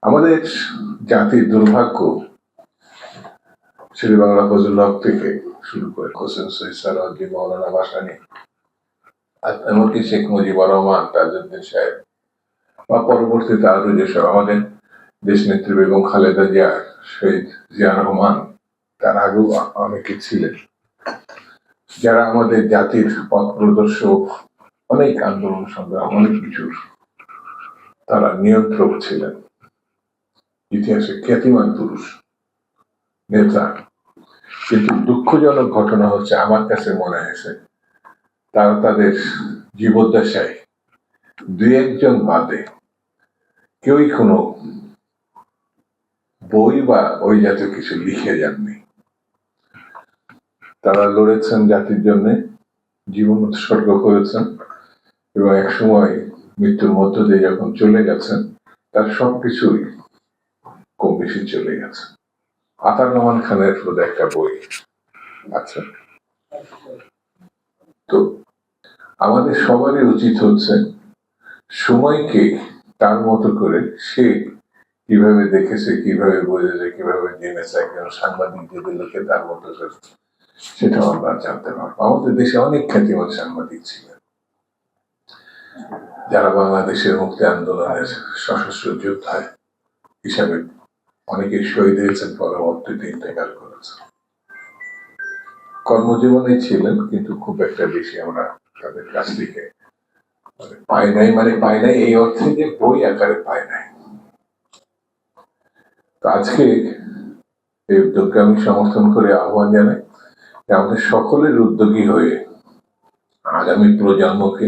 আমাদের জাতির দুর্ভাগ্য শেরে বাংলা ফজলুল হক থেকে শুরু করে হোসেন শহীদ সালাউদ্দিন, মৌলানা ভাসানী, এমনকি শেখ মুজিবুর রহমান, তাজউদ্দিন সাহেব বা পরবর্তীতে আরো যেসব আমাদের দেশ নেত্রী বেগম খালেদা জিয়া, শহীদ জিয়া রহমান, তার আগেও অনেকে ছিলেন যারা আমাদের জাতির পথ প্রদর্শক, অনেক আন্দোলন সংগ্রাম, অনেক কিছুর তারা নিয়ন্ত্রক ছিলেন, ইতিহাসে খ্যাতিমান পুরুষ নেতা। কিন্তু দুঃখজনক ঘটনা হচ্ছে, আমার কাছে মনে হয়েছে তারা তাদের জীবদ্দশায় দুই একজন বাদে কেউই কোনো বই বা ওই জাতীয় কিছু লিখে যাননি। তারা লড়েছেন জাতির জন্য, জীবন উৎসর্গ করেছেন, এবং এক সময় মৃত্যুর মধ্য দিয়ে যখন চলে গেছেন, তার সবকিছুই কম বেশি চলে গেছে। আতার রহমান খানের বোধ একটা বই আছে। তো আমাদের সবারই উচিত হচ্ছে সময়কে তার মতো করে সে কিভাবে দেখেছে, কিভাবে বুঝেছে, কিভাবে জেনেছে, একজন সাংবাদিক যদি লিখে তার মতো করে, সেটাও আমরা জানতে পারবো। আমাদের দেশে অনেক খ্যাতিমান সাংবাদিক ছিলেন যারা বাংলাদেশের মুক্তি আন্দোলনের সশস্ত্র যোদ্ধায় হিসাবে অনেকে শহীদ হয়েছেন, পরবর্তীতে ইন্তেকাল করেছেন। কর্মজীবনে ছিলেন, কিন্তু খুব একটা বেশি আমরা তাদের কাছ থেকে পাই নাই। পাই নাই এই অর্থে যে বই আকারে পাই নাই। তো আজকে এই উদ্যোগকে আমি সমর্থন করে আহ্বান জানাই যে আমাদের সকলের উদ্যোগী হয়ে আগামী প্রজন্মকে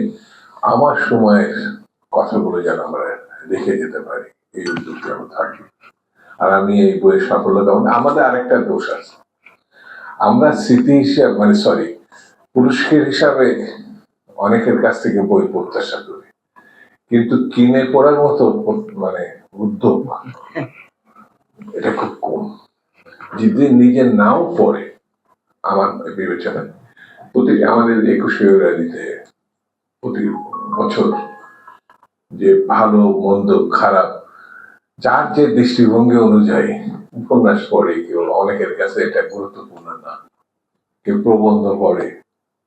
আমার সময়ের কথাগুলো যেন আমরা রেখে যেতে পারি, এই উদ্যোগটি আমরা থাকি। আর আমি এই বইয়ের সাফল্যতা, আমাদের আরেকটা দোষ আছে, আমরা স্মৃতি হিসাবে পুরস্কার হিসাবে অনেকের কাছ থেকে বই প্রত্যাশা করি, কিন্তু কিনে পড়ার মতো উদ্যোগ এটা খুব কম। যদি নিজে নাও পড়ে, আমার বিবেচনায় আমাদের 21 ফেব্রুয়ারিতে প্রতি বছর যে ভালো মন্দ খারাপ যার যে দৃষ্টিভঙ্গি অনুযায়ী উপন্যাস পড়ে, কেউ অনেকের কাছে এটা গুরুত্বপূর্ণ না, কেউ প্রবন্ধ পড়ে,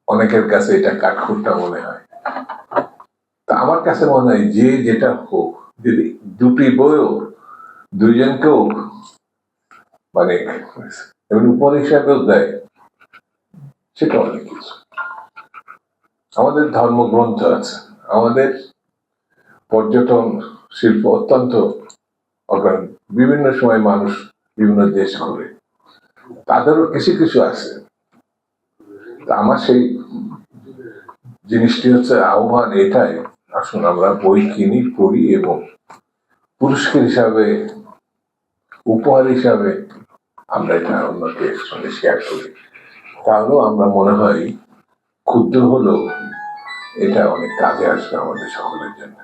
অনেকের কাছে এটা কাঠখুট্টা মনে হয়। তা আমার কাছে মনে হয় যে যেটা হোক, যদি দুটি বইও দুইজনকেও উপর হিসাবেও দেয়, সেটা অনেক কিছু। আমাদের ধর্মগ্রন্থ আছে, আমাদের পর্যটন শিল্প অত্যন্ত অগ্রণী, বিভিন্ন সময় মানুষ বিভিন্ন দেশ ঘুরে, তাদেরও কিছু কিছু আছে। আমার সেই জিনিসটি হচ্ছে আহ্বান এটাই, আসুন আমরা বই কিনি, পড়ি এবং পুরস্কার হিসাবে, উপহার হিসাবে আমরা এটা অন্যকে সঙ্গে শেয়ার করি। তাহলেও আমরা মনে হয় ক্ষুদ্র হলেও এটা অনেক কাজে আসবে আমাদের সকলের জন্য।